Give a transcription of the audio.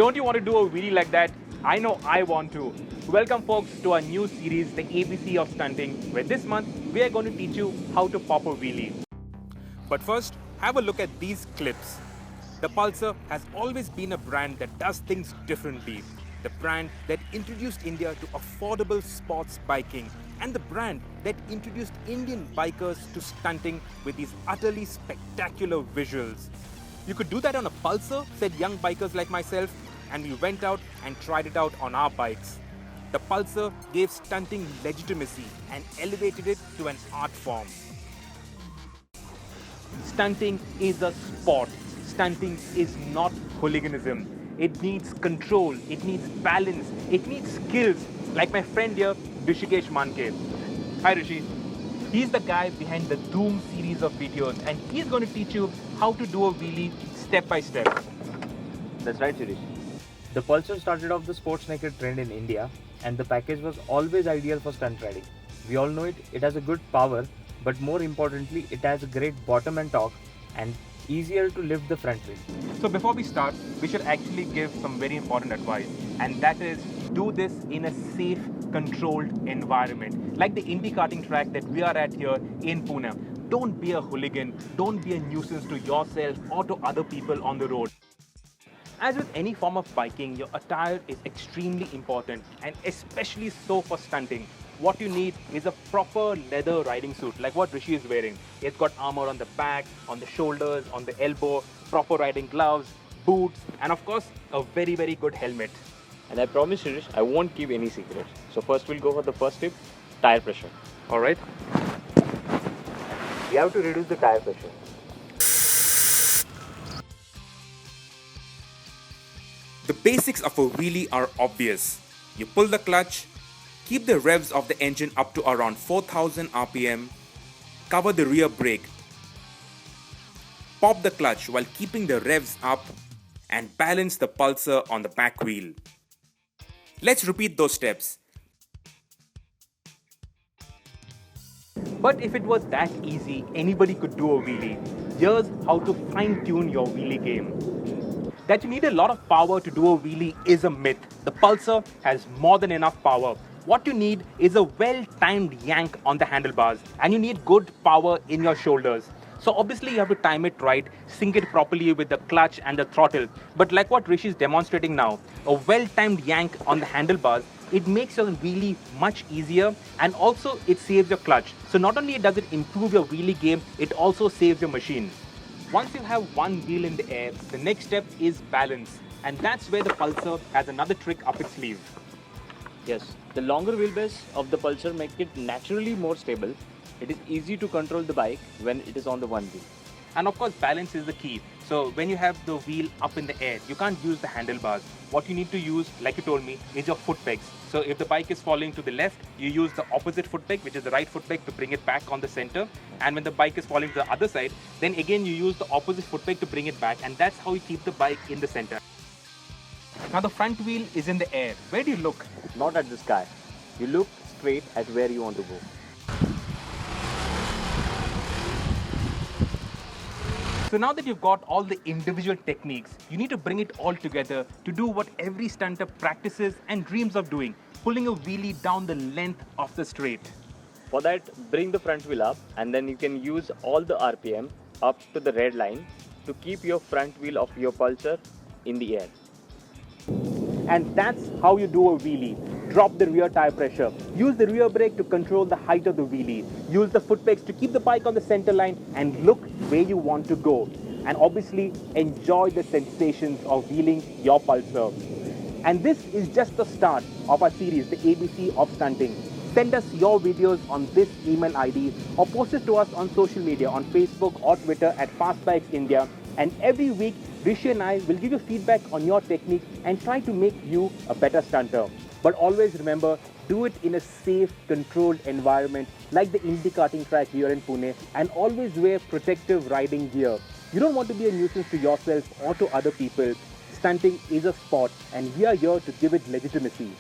Don't you want to do a wheelie like that? I know I want to. Welcome folks to our new series, the ABC of Stunting, where this month we are going to teach you how to pop a wheelie. But first, have a look at these clips. The Pulsar has always been a brand that does things differently. The brand that introduced India to affordable sports biking, and the brand that introduced Indian bikers to stunting with these utterly spectacular visuals. You could do that on a Pulsar, said young bikers like myself, and we went out and tried it out on our bikes. The Pulsar gave stunting legitimacy and elevated it to an art form. Stunting is a sport. Stunting is not hooliganism. It needs control, it needs balance, it needs skills. Like my friend here, Rishikesh Manke. Hi Rishi. He's the guy behind the Doom series of videos, and he's going to teach you how to do a wheelie step by step. That's right, Shirish. The Pulsar started off the sports naked trend in India, and the package was always ideal for stunt riding. We all know it has a good power, but more importantly, it has a great bottom and torque, and easier to lift the front wheel. So before we start, we should actually give some very important advice, and that is do this in a safe, controlled environment. Like the Indy karting track that we are at here in Pune. Don't be a hooligan, don't be a nuisance to yourself or to other people on the road. As with any form of biking, your attire is extremely important, and especially so for stunting. What you need is a proper leather riding suit, like what Rishi is wearing. It's got armor on the back, on the shoulders, on the elbow, proper riding gloves, boots, and of course, a very, very good helmet. And I promise, Shirish, I won't keep any secrets. So first we'll go for the first tip, tire pressure. All right. We have to reduce the tire pressure. The basics of a wheelie are obvious. You pull the clutch, keep the revs of the engine up to around 4000 RPM, cover the rear brake, pop the clutch while keeping the revs up, and balance the Pulsar on the back wheel. Let's repeat those steps. But if it was that easy, anybody could do a wheelie. Here's how to fine-tune your wheelie game. That you need a lot of power to do a wheelie is a myth. The Pulsar has more than enough power. What you need is a well-timed yank on the handlebars, and you need good power in your shoulders. So obviously you have to time it right, sync it properly with the clutch and the throttle. But like what Rishi is demonstrating now, a well-timed yank on the handlebars, it makes your wheelie much easier, and also it saves your clutch. So not only does it improve your wheelie game, it also saves your machine. Once you have one wheel in the air, the next step is balance. And that's where the Pulsar has another trick up its sleeve. Yes, the longer wheelbase of the Pulsar make it naturally more stable. It is easy to control the bike when it is on the one wheel. And of course, balance is the key. So when you have the wheel up in the air, you can't use the handlebars. What you need to use, like you told me, is your foot pegs. So if the bike is falling to the left, you use the opposite foot peg, which is the right foot peg, to bring it back on the center. And when the bike is falling to the other side, then again you use the opposite foot peg to bring it back. And that's how you keep the bike in the center. Now the front wheel is in the air. Where do you look? Not at the sky. You look straight at where you want to go. So now that you've got all the individual techniques, you need to bring it all together to do what every stunter practices and dreams of doing, pulling a wheelie down the length of the straight. For that, bring the front wheel up, and then you can use all the RPM up to the red line to keep your front wheel of your Pulsar in the air. And that's how you do a wheelie. Drop the rear tire pressure. Use the rear brake to control the height of the wheelie. Use the foot pegs to keep the bike on the center line and look where you want to go. And obviously, enjoy the sensations of wheeling your Pulsar. And this is just the start of our series, the ABC of Stunting. Send us your videos on this email ID or post it to us on social media on Facebook or Twitter at Fastbikes India. And every week, Rishi and I will give you feedback on your technique and try to make you a better stunter. But always remember, do it in a safe, controlled environment like the Indy karting track here in Pune, and always wear protective riding gear. You don't want to be a nuisance to yourself or to other people. Stunting is a sport, and we are here to give it legitimacy.